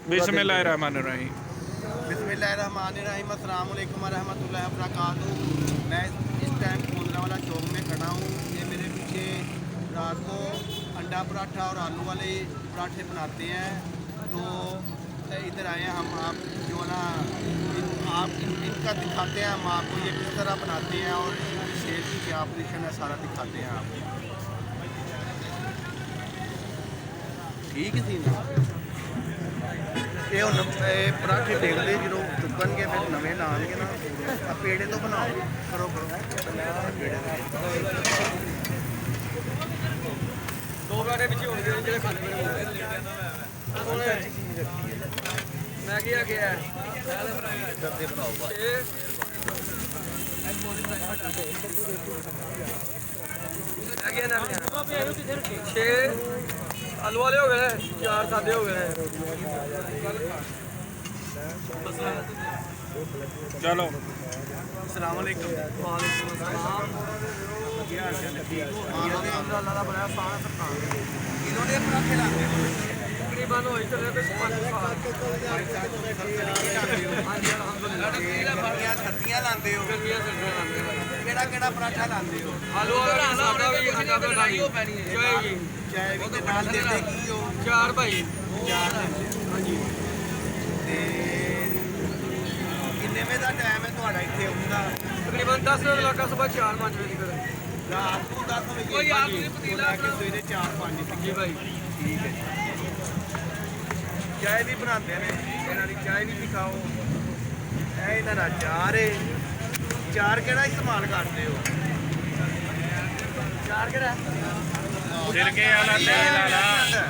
बिस्मिल्लाहिर्रहमानिर्रहीम। बिस्मिल्लाहिर्रहमानिर्रहीम। अस्सलाम वालेकुम रहमतुल्लाहि व बरकातुहू। मैं इस टाइम कोंदरावाला चौक में खड़ा हूँ। ये मेरे पीछे रात को अंडा पराठा और आलू वाले पराठे बनाते हैं, तो इधर आए हैं हम। आप जो ना इनका दिखाते हैं हम आपको, ये किस तरह बनाते हैं और शेर की क्या ऑपरेशन है सारा दिखाते हैं आपको। ठीक सी ना ये ਹੁਣ ਪਰਾਠੇ ਦੇਖਦੇ ਜਦੋਂ ਚੁੱਕਣਗੇ ਫਿਰ ਨਵੇਂ ਲਾਣਗੇ ਨਾ। ਆ ਪੇੜੇ ਤੋਂ ਬਣਾਓ, ਕਰੋ ਪੇੜੇ ਦੋ ਪਰਾਠੇ ਪਿੱਛੇ ਹੋਣਗੇ ਜਿਹੜੇ ਖਾਣੇ ਮੈਗੀ ਆ ਗਿਆ ਕਰਦੇ ਬਣਾਓ ਮੈਗੀ ਨਾ 6 आलू वाले हो गए, 4 सादे हो गए। चलो अस्सलाम वालेकुम। वालेकुम अस्सलाम। इन्होंने पराठे लाते तकरीबन हो चले कुछ 5 साल। सर्दियाँ लाते हो, गर्मियां सर्दियां लाते हैं। केड़ा पराठा लाते हो? आलू वाला सादा भी अंडा पराठा भी चाय जी चाय भी नाल देते की हो? 4 भाई 4 हाँ जी। ते किन्ने बजे का टाइम है तुहाडा इत्थे आउण दा? तकरीबन 10 बजे लगा, सुबह 4-5 बजे तक। रात को 10 बजे कोई आप पतीला के सवेरे 4-5 तक। जी भाई ठीक है। चाय भी बनाते हैं, इन्हां दी चाय भी दिखाओ। ਇਹ ਇਹਨਾਂ ਦਾ ਚਾਰ ਹੈ। ਚਾਰ ਕਿਹੜਾ ਇਸਤੇਮਾਲ ਕਰਦੇ ਹੋ? ਚਾਰ ਕਿਹੜਾ? सिरके वाला तेल वाला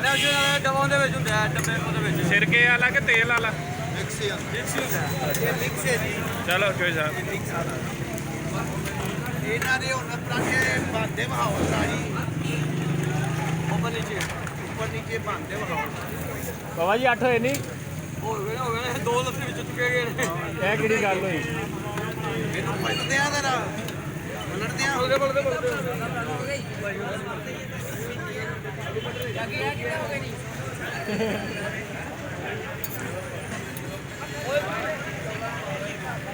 ਨੈਸ਼ਨਲ ਡਬਾਂ ਦੇ ਵਿੱਚ ਹੁੰਦਾ, ਡੱਬੇ ਉਹਦੇ ਵਿੱਚ सिरके वाला कि तेल वाला? ਮਿਕਸ ਹੁੰਦਾ। ਇਹ ਮਿਕਸ ਹੈ ਜੀ। चलो कोई साहब ਮਿਕਸ ਵਾਲਾ ਇਹਨਾਂ ਦੇ ਹੁਣ ਪਰਾਠੇ ਬਣਦੇ ਵਹਾਉਣ ਦਾ ਜੀ। ਉੱਪਰ ਨੀਚੇ ਬਣਦੇ ਵਹਾਉਣ। बाबा जी 8 होए नहीं ਹੋ ਗਏ 2 ਲੱਸੇ ਵਿੱਚ ਚੁੱਕੇ ਗਏ ਨੇ। ਇਹ ਕਿਹੜੀ ਗੱਲ ਹੋਈ? ਇਹਨੂੰ ਪਲਟਦੇ ਆ ਜ਼ਰਾ, ਪਲਟਦੇ ਆ। ਬੋਲਦੇ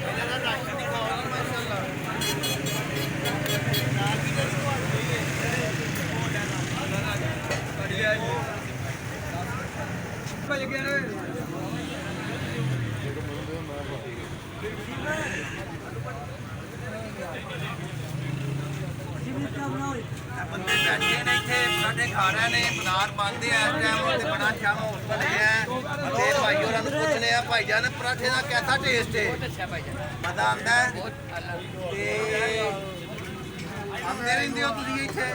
ਇਹਨਾਂ ਦਾ ਰਾਸ਼ਨ ਦਿਖਾਓ ਜੀ, ਮਾਸ਼ਾਅੱਲਾ। ਨਾਲ ਕੀ ਜਿਹੜੀ ਤੁਹਾਨੂੰ ਭਾਈ ਗਿਆ ਨੇ ਬੰਦੇ ਬੈਠੇ ਨੇ ਇੱਥੇ ਪਰਾਠੇ ਖਾ ਰਹੇ ਨੇ, ਬਨਾਰ ਬੰਦੇ ਆ ਇਸ ਟਾਈਮ ਤੇ ਬੜਾ ਅੱਛਾ ਮਾਹੌਲ ਬਣਿਆ। ਤੇ ਭਾਈ ਹੋਰਾਂ ਨੂੰ ਪੁੱਛ ਲਿਆ, ਭਾਈ ਜਾਨ ਪਰਾਠੇ ਦਾ ਕਿਹਦਾ ਟੇਸਟ ਹੈ? ਮਜ਼ਾ ਆਉਂਦਾ ਹੈ? ਤੇ ਆਉਂਦੇ ਰਹਿੰਦੇ ਹੋ ਤੁਸੀਂ ਇੱਥੇ?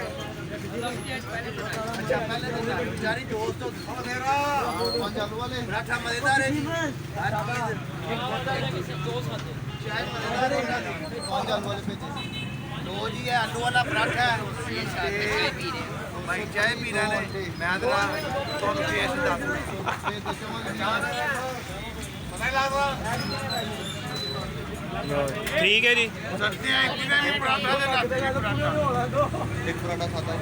ਅੱਛਾ, ਪਹਿਲੇ ਤਾਂ ਜਾਰੀ ਦੋਸਤ ਹੋ ਮੇਰਾ ਪਰਾਠਾ ਮਜ਼ੇਦਾਰ ਹੈ ਜੀ। ਚਾय मजेदार है। लो जी, ये आलू वाला पराठा है। भाई चाय पी रहे ने, मैं तो टेस्ट ठीक है जी। सकते हैं पराठा। एक पराठा खाता